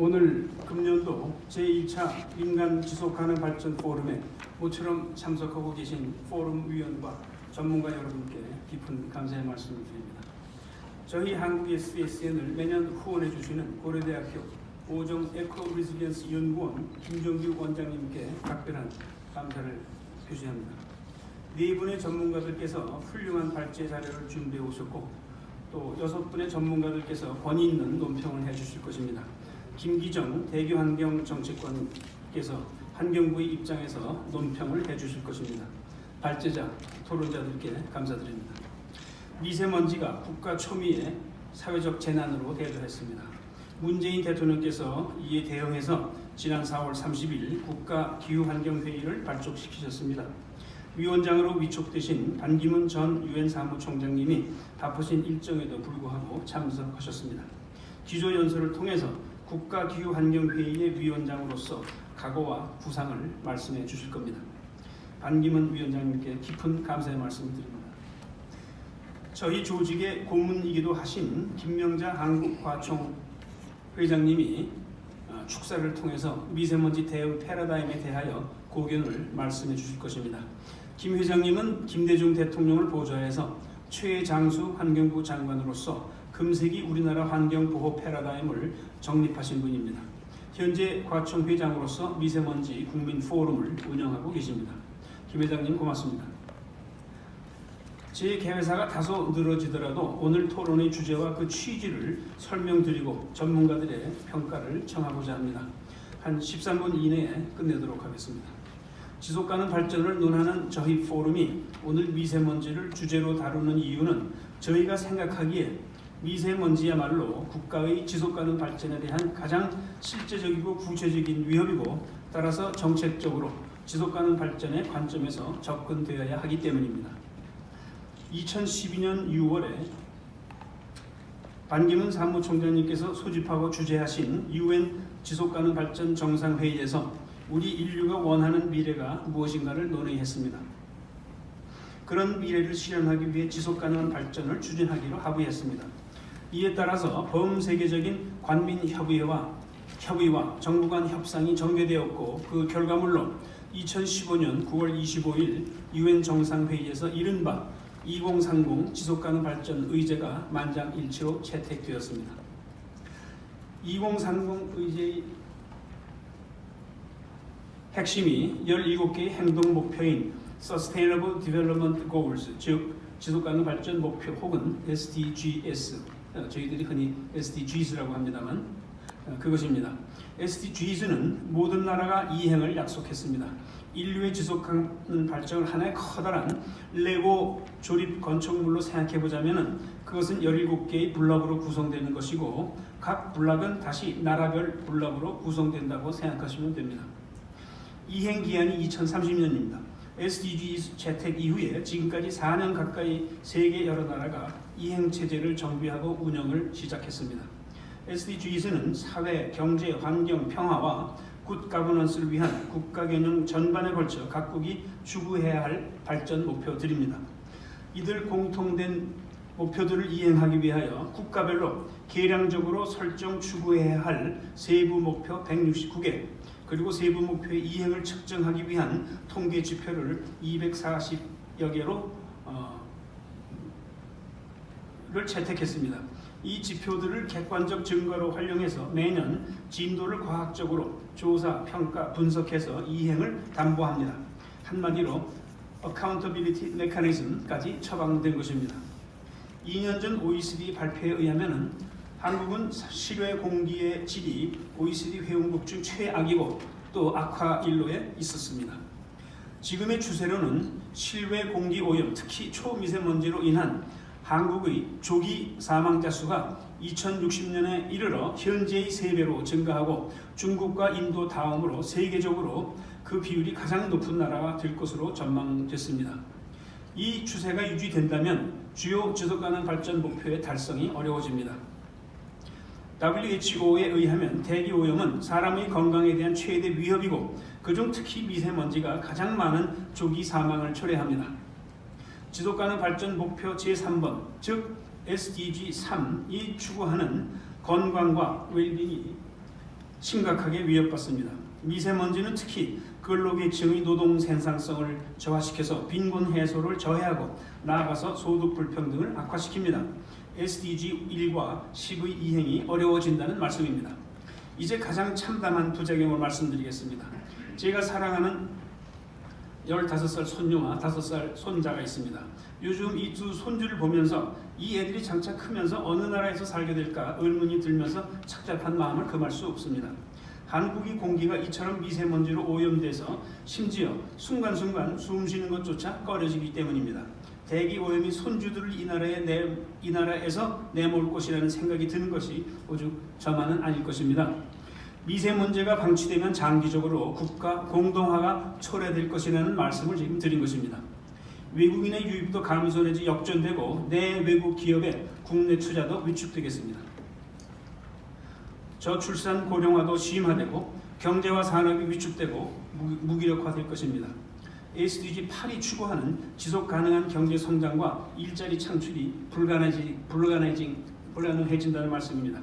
오늘 금년도 제2차 민간 지속가능 발전 포럼에 모처럼 참석하고 계신 포럼 위원과 전문가 여러분께 깊은 감사의 말씀을 드립니다. 저희 한국 SSN을 매년 후원해 주시는 고려대학교 오정 에코 리질리언스 연구원 김정규 원장님께 각별한 감사를 표시합니다. 네 분의 전문가들께서 훌륭한 발제 자료를 준비해 오셨고 또 6분의 전문가들께서 권위 있는 논평을 해 주실 것입니다. 김기정 대교환경정책관께서 환경부의 입장에서 논평을 해 주실 것입니다. 발제자, 토론자들께 감사드립니다. 미세먼지가 국가 초미의 사회적 재난으로 대두했습니다. 문재인 대통령께서 이에 대응해서 지난 4월 30일 국가기후환경회의를 발족시키셨습니다. 위원장으로 위촉되신 반기문 전 유엔 사무총장님이 바쁘신 일정에도 불구하고 참석하셨습니다. 기조연설을 통해서 국가기후환경회의의 위원장으로서 각오와 구상을 말씀해 주실 겁니다. 반기문 위원장님께 깊은 감사의 말씀을 드립니다. 저희 조직의 고문이기도 하신 김명자 한국과총 회장님이 축사를 통해서 미세먼지 대응 패러다임에 대하여 고견을 말씀해 주실 것입니다. 김 회장님은 김대중 대통령을 보좌해서 최장수 환경부 장관으로서 금세기 우리나라 환경보호 패러다임을 정립하신 분입니다. 현재 과총 회장으로서 미세먼지 국민 포럼을 운영하고 계십니다. 김 회장님 고맙습니다. 제 개회사가 다소 늘어지더라도 오늘 토론의 주제와 그 취지를 설명드리고 전문가들의 평가를 청하고자 합니다. 한 13분 이내에 끝내도록 하겠습니다. 지속가능 발전을 논하는 저희 포럼이 오늘 미세먼지를 주제로 다루는 이유는 저희가 생각하기에 미세먼지야말로 국가의 지속가능 발전에 대한 가장 실제적이고 구체적인 위협이고 따라서 정책적으로 지속가능 발전의 관점에서 접근되어야 하기 때문입니다. 2012년 6월에 반기문 사무총장님께서 소집하고 주재하신 UN 지속가능 발전 정상회의에서 우리 인류가 원하는 미래가 무엇인가를 논의했습니다. 그런 미래를 실현하기 위해 지속가능한 발전을 추진하기로 합의했습니다. 이에 따라서 범세계적인 관민협의회와 정부 간 협상이 전개되었고 그 결과물로 2015년 9월 25일 UN 정상회의에서 이른바 2030 지속가능 발전 의제가 만장일치로 채택되었습니다. 2030 의제의 핵심이 17개의 행동 목표인 Sustainable Development Goals, 즉 지속가능 발전 목표 혹은 SDGs, 저희들이 흔히 SDGs라고 합니다만 그것입니다. SDGs는 모든 나라가 이행을 약속했습니다. 인류의 지속가능 발전을 하나의 커다란 레고 조립 건축물로 생각해보자면 그것은 17개의 블럭으로 구성되는 것이고 각 블럭은 다시 나라별 블럭으로 구성된다고 생각하시면 됩니다. 이행 기한이 2030년입니다. SDG 채택 이후에 지금까지 4년 가까이 세계 여러 나라가 이행 체제를 정비하고 운영을 시작했습니다. SDGs는 사회, 경제, 환경, 평화와 굿 가버넌스를 위한 국가 개념 전반에 걸쳐 각국이 추구해야 할 발전 목표들입니다. 이들 공통된 목표들을 이행하기 위하여 국가별로 계량적으로 설정 추구해야 할 세부 목표 169개 그리고 세부 목표의 이행을 측정하기 위한 통계 지표를 240여 개로 채택했습니다. 이 지표들을 객관적 증거로 활용해서 매년 진도를 과학적으로 조사, 평가, 분석해서 이행을 담보합니다. 한마디로 Accountability Mechanism까지 처방된 것입니다. 2년 전 OECD 발표에 의하면 한국은 실외 공기의 질이 OECD 회원국 중 최악이고 또 악화일로에 있었습니다. 지금의 추세로는 실외 공기 오염, 특히 초미세먼지로 인한 한국의 조기 사망자 수가 2060년에 이르러 현재의 3배로 증가하고 중국과 인도 다음으로 세계적으로 그 비율이 가장 높은 나라가 될 것으로 전망됐습니다. 이 추세가 유지된다면 주요 지속가능 발전 목표의 달성이 어려워집니다. WHO에 의하면 대기오염은 사람의 건강에 대한 최대 위협이고 그중 특히 미세먼지가 가장 많은 조기 사망을 초래합니다. 지속가능 발전 목표 제3번, 즉 SDG 3이 추구하는 건강과 웰빙이 심각하게 위협받습니다. 미세먼지는 특히 근로계층의 노동 생산성을 저하시켜서 빈곤 해소를 저해하고 나아가서 소득 불평등을 악화시킵니다. SDG 1과 10의 이행이 어려워진다는 말씀입니다. 이제 가장 참담한 부작용을 말씀드리겠습니다. 제가 사랑하는 15살 손녀와 5살 손자가 있습니다. 요즘 이 두 손주를 보면서 이 애들이 장차 크면서 어느 나라에서 살게 될까 의문이 들면서 착잡한 마음을 금할 수 없습니다. 한국의 공기가 이처럼 미세먼지로 오염돼서 심지어 순간순간 숨 쉬는 것조차 꺼려지기 때문입니다. 대기 오염이 손주들을 이 나라에서 내몰 것이라는 생각이 드는 것이 오죽 저만은 아닐 것입니다. 미세먼지가 방치되면 장기적으로 국가 공동화가 초래될 것이라는 말씀을 지금 드린 것입니다. 외국인의 유입도 감소 내지 역전되고 내 외국 기업의 국내 투자도 위축되겠습니다. 저출산 고령화도 심화되고 경제와 산업이 위축되고 무기력화될 것입니다. SDG 8이 추구하는 지속가능한 경제 성장과 일자리 창출이 불가능해진다는 말씀입니다.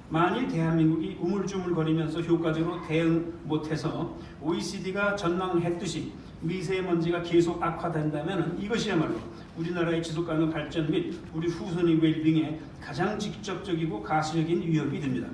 만일 대한민국이 우물쭈물거리면서 효과적으로 대응 못해서 OECD가 전망했듯이 미세먼지가 계속 악화된다면 이것이야말로 우리나라의 지속가능 발전 및 우리 후손의 웰빙에 가장 직접적이고 가시적인 위협이 됩니다.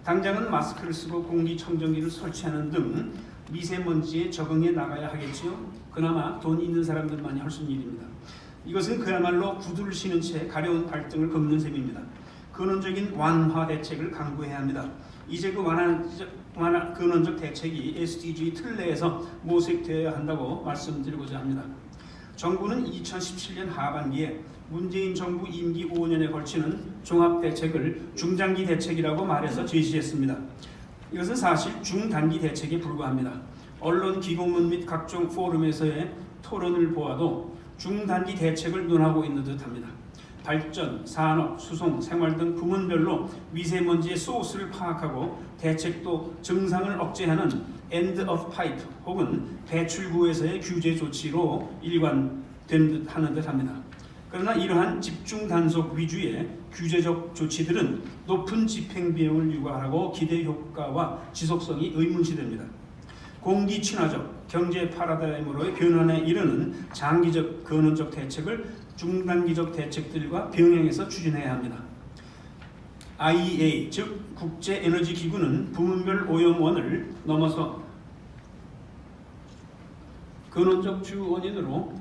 당장은 마스크를 쓰고 공기청정기를 설치하는 등 미세먼지에 적응해 나가야 하겠지요. 그나마 돈 있는 사람들만이 할 수 있는 일입니다. 이것은 그야말로 구두를 신은 채 가려운 발등을 걷는 셈입니다. 근원적인 완화 대책을 강구해야 합니다. 이제 그 근원적 대책이 SDG 틀 내에서 모색되어야 한다고 말씀드리고자 합니다. 정부는 2017년 하반기에 문재인 정부 임기 5년에 걸치는 종합대책을 중장기 대책이라고 말해서 제시했습니다. 이것은 사실 중단기 대책에 불과합니다. 언론 기고문 및 각종 포럼에서의 토론을 보아도 중단기 대책을 논하고 있는 듯합니다. 발전, 산업, 수송, 생활 등 부문별로 미세먼지의 소스를 파악하고 대책도 증상을 억제하는 end of pipe 혹은 배출구에서의 규제 조치로 일관된 하는 듯합니다. 그러나 이러한 집중 단속 위주의 규제적 조치들은 높은 집행 비용을 유발하고 기대 효과와 지속성이 의문시됩니다. 공기 친화적 경제 파라다임으로의 변환에 이르는 장기적 근원적 대책을 중단기적 대책들과 병행해서 추진해야 합니다. IEA 즉 국제에너지기구는 부문별 오염원을 넘어서 근원적 주 원인으로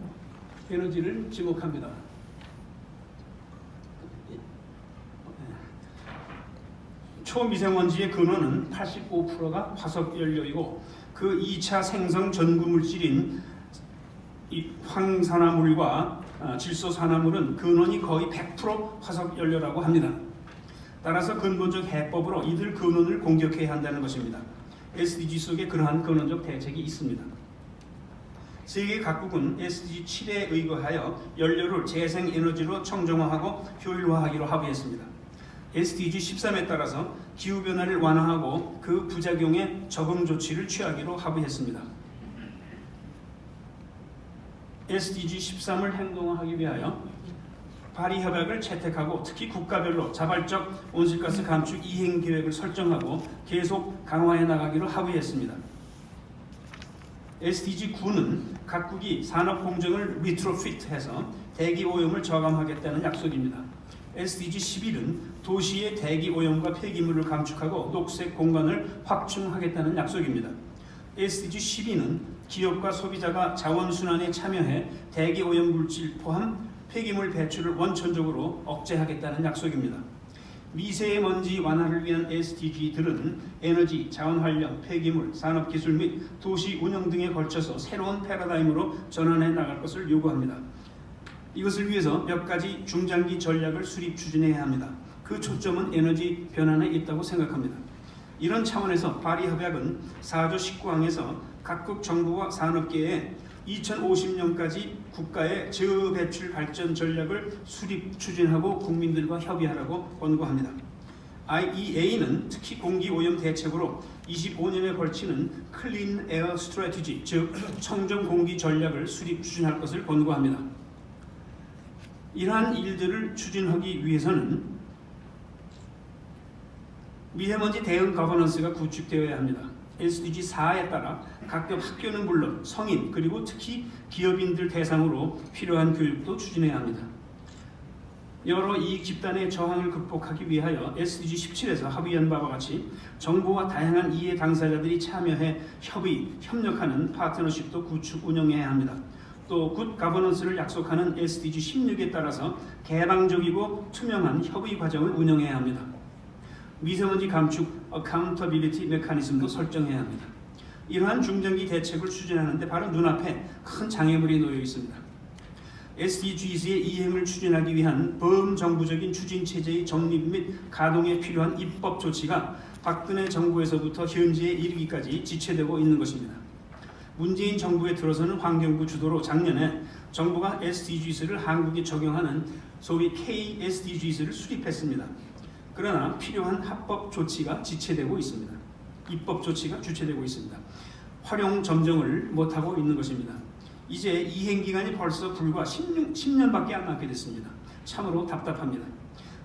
에너지를 지목합니다. 초미세먼지의 근원은 85%가 화석연료이고 그 2차 생성 전구물질인 황산화물과 질소산화물은 근원이 거의 100% 화석연료라고 합니다. 따라서 근본적 해법으로 이들 근원을 공격해야 한다는 것입니다. SDG 속에 그러한 근원적 대책이 있습니다. 세계 각국은 SDG 7에 의거하여 연료를 재생에너지로 청정화하고 효율화하기로 합의했습니다. SDG 13에 따라서 기후변화를 완화하고 그 부작용에 적응 조치를 취하기로 합의했습니다. SDG 13을 행동화하기 위하여 파리 협약을 채택하고 특히 국가별로 자발적 온실가스 감축 이행 계획을 설정하고 계속 강화해 나가기로 합의했습니다. SDG 9는 각국이 산업 공정을 리트로핏해서 대기 오염을 저감하겠다는 약속입니다. SDG 11은 도시의 대기 오염과 폐기물을 감축하고 녹색 공간을 확충하겠다는 약속입니다. SDG 12는 기업과 소비자가 자원순환에 참여해 대기 오염 물질 포함 폐기물 배출을 원천적으로 억제하겠다는 약속입니다. 미세먼지 완화를 위한 SDG들은 에너지, 자원활용, 폐기물, 산업기술 및 도시 운영 등에 걸쳐서 새로운 패러다임으로 전환해 나갈 것을 요구합니다. 이것을 위해서 몇 가지 중장기 전략을 수립 추진해야 합니다. 그 초점은 에너지 변환에 있다고 생각합니다. 이런 차원에서 파리 협약은 4조 19항에서 각국 정부와 산업계에 2050년까지 국가의 저배출 발전 전략을 수립 추진하고 국민들과 협의하라고 권고합니다. IEA는 특히 공기오염 대책으로 25년에 걸치는 클린 에어 스트래티지 즉 청정 공기 전략을 수립 추진할 것을 권고합니다. 이러한 일들을 추진하기 위해서는 미세먼지 대응 거버넌스가 구축되어야 합니다. SDG 4에 따라 각급 학교는 물론 성인 그리고 특히 기업인들 대상으로 필요한 교육도 추진해야 합니다. 여러 이익 집단의 저항을 극복하기 위하여 SDG 17에서 합의한 바와 같이 정부와 다양한 이해 당사자들이 참여해 협력하는 파트너십도 구축 운영해야 합니다. 또 굿 가버넌스를 약속하는 SDG 16에 따라서 개방적이고 투명한 협의 과정을 운영해야 합니다. 미세먼지 감축 어카운터빌리티 메커니즘도 설정해야 합니다. 이러한 중장기 대책을 추진하는데 바로 눈앞에 큰 장애물이 놓여 있습니다. SDGs의 이행을 추진하기 위한 범정부적인 추진체제의 정립 및 가동에 필요한 입법 조치가 박근혜 정부에서부터 현재에 이르기까지 지체되고 있는 것입니다. 문재인 정부에 들어서는 환경부 주도로 작년에 정부가 SDGs를 한국에 적용하는 소위 KSDGs를 수립했습니다. 그러나 필요한 합법 조치가 지체되고 있습니다. 입법 조치가 주체되고 있습니다. 활용 점정을 못하고 있는 것입니다. 이제 이행 기간이 벌써 불과 10년밖에 안 남게 됐습니다. 참으로 답답합니다.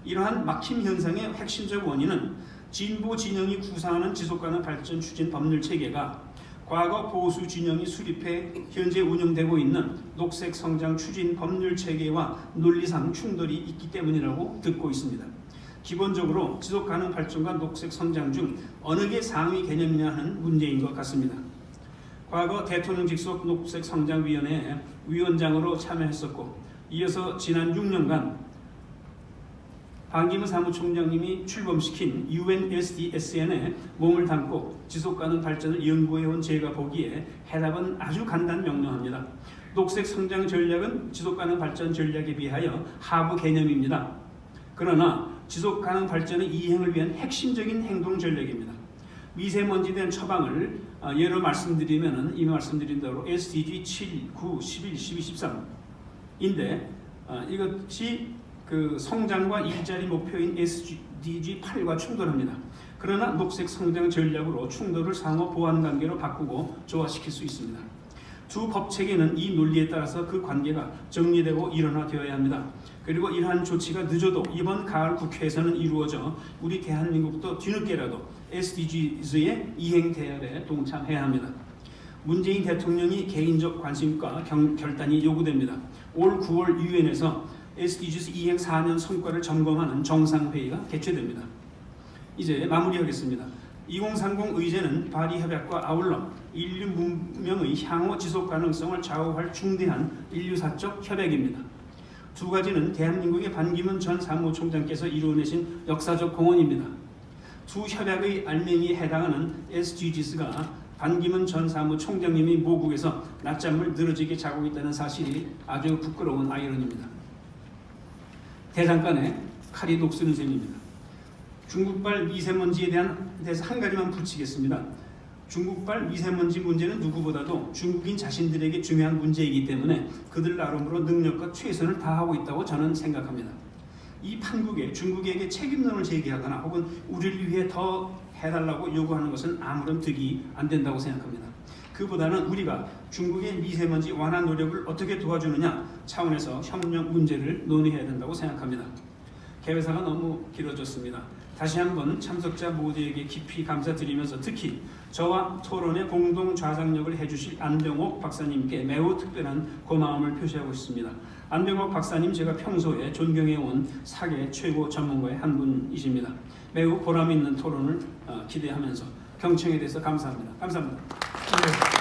이러한 막힘 현상의 핵심적 원인은 진보 진영이 구상하는 지속가능 발전 추진 법률 체계가 과거 보수 진영이 수립해 현재 운영되고 있는 녹색 성장 추진 법률 체계와 논리상 충돌이 있기 때문이라고 듣고 있습니다. 기본적으로 지속가능 발전과 녹색 성장 중 어느 게 상위 개념이냐 하는 문제인 것 같습니다. 과거 대통령 직속 녹색성장위원회 위원장으로 참여했었고 이어서 지난 6년간 반기문 사무총장님이 출범시킨 UNSDSN에 몸을 담고 지속가능 발전을 연구해온 제가 보기에 해답은 아주 간단 명료합니다. 녹색성장 전략은 지속가능 발전 전략에 비하여 하부 개념입니다. 그러나 지속가능 발전의 이행을 위한 핵심적인 행동 전략입니다. 미세먼지에 대한 처방을 예로 말씀드리면 이미 말씀드린 대로 SDG 7, 9, 11, 12, 13인데 이것이 그 성장과 일자리 목표인 SDG 8과 충돌합니다. 그러나 녹색 성장 전략으로 충돌을 상호 보완 관계로 바꾸고 조화시킬 수 있습니다. 두 법 체계는 이 논리에 따라서 그 관계가 정리되고 일원화되어야 합니다. 그리고 이러한 조치가 늦어도 이번 가을 국회에서는 이루어져 우리 대한민국도 뒤늦게라도 SDGs의 이행 대열에 동참해야 합니다. 문재인 대통령이 개인적 관심과 결단이 요구됩니다. 올 9월 유엔에서 SDGs 이행 4년 성과를 점검하는 정상회의가 개최됩니다. 이제 마무리하겠습니다. 2030 의제는 파리 협약과 아울러 인류 문명의 향후 지속 가능성을 좌우할 중대한 인류사적 협약입니다. 두 가지는 대한민국의 반기문 전 사무총장께서 이루어내신 역사적 공헌입니다. 두 협약의 알맹이에 해당하는 SDGs가 반기문 전 사무총장님이 모국에서 낮잠을 늘어지게 자고 있다는 사실이 아주 부끄러운 아이러니입니다. 대장간에 칼이 녹슬은 셈입니다. 중국발 미세먼지에 대해서 한 가지만 붙이겠습니다. 중국발 미세먼지 문제는 누구보다도 중국인 자신들에게 중요한 문제이기 때문에 그들 나름으로 능력과 최선을 다하고 있다고 저는 생각합니다. 이 판국에 중국에게 책임론을 제기하거나 혹은 우리를 위해 더 해달라고 요구하는 것은 아무런 득이 안 된다고 생각합니다. 그보다는 우리가 중국의 미세먼지 완화 노력을 어떻게 도와주느냐 차원에서 협력 문제를 논의해야 된다고 생각합니다. 개회사가 너무 길어졌습니다. 다시 한번 참석자 모두에게 깊이 감사드리면서 특히 저와 토론에 공동 좌장력을 해주실 안병옥 박사님께 매우 특별한 고마움을 표시하고 싶습니다. 안병옥 박사님 제가 평소에 존경해온 사계 최고 전문가의 한 분이십니다. 매우 보람 있는 토론을 기대하면서 경청에 대해서 감사합니다. 감사합니다. 네.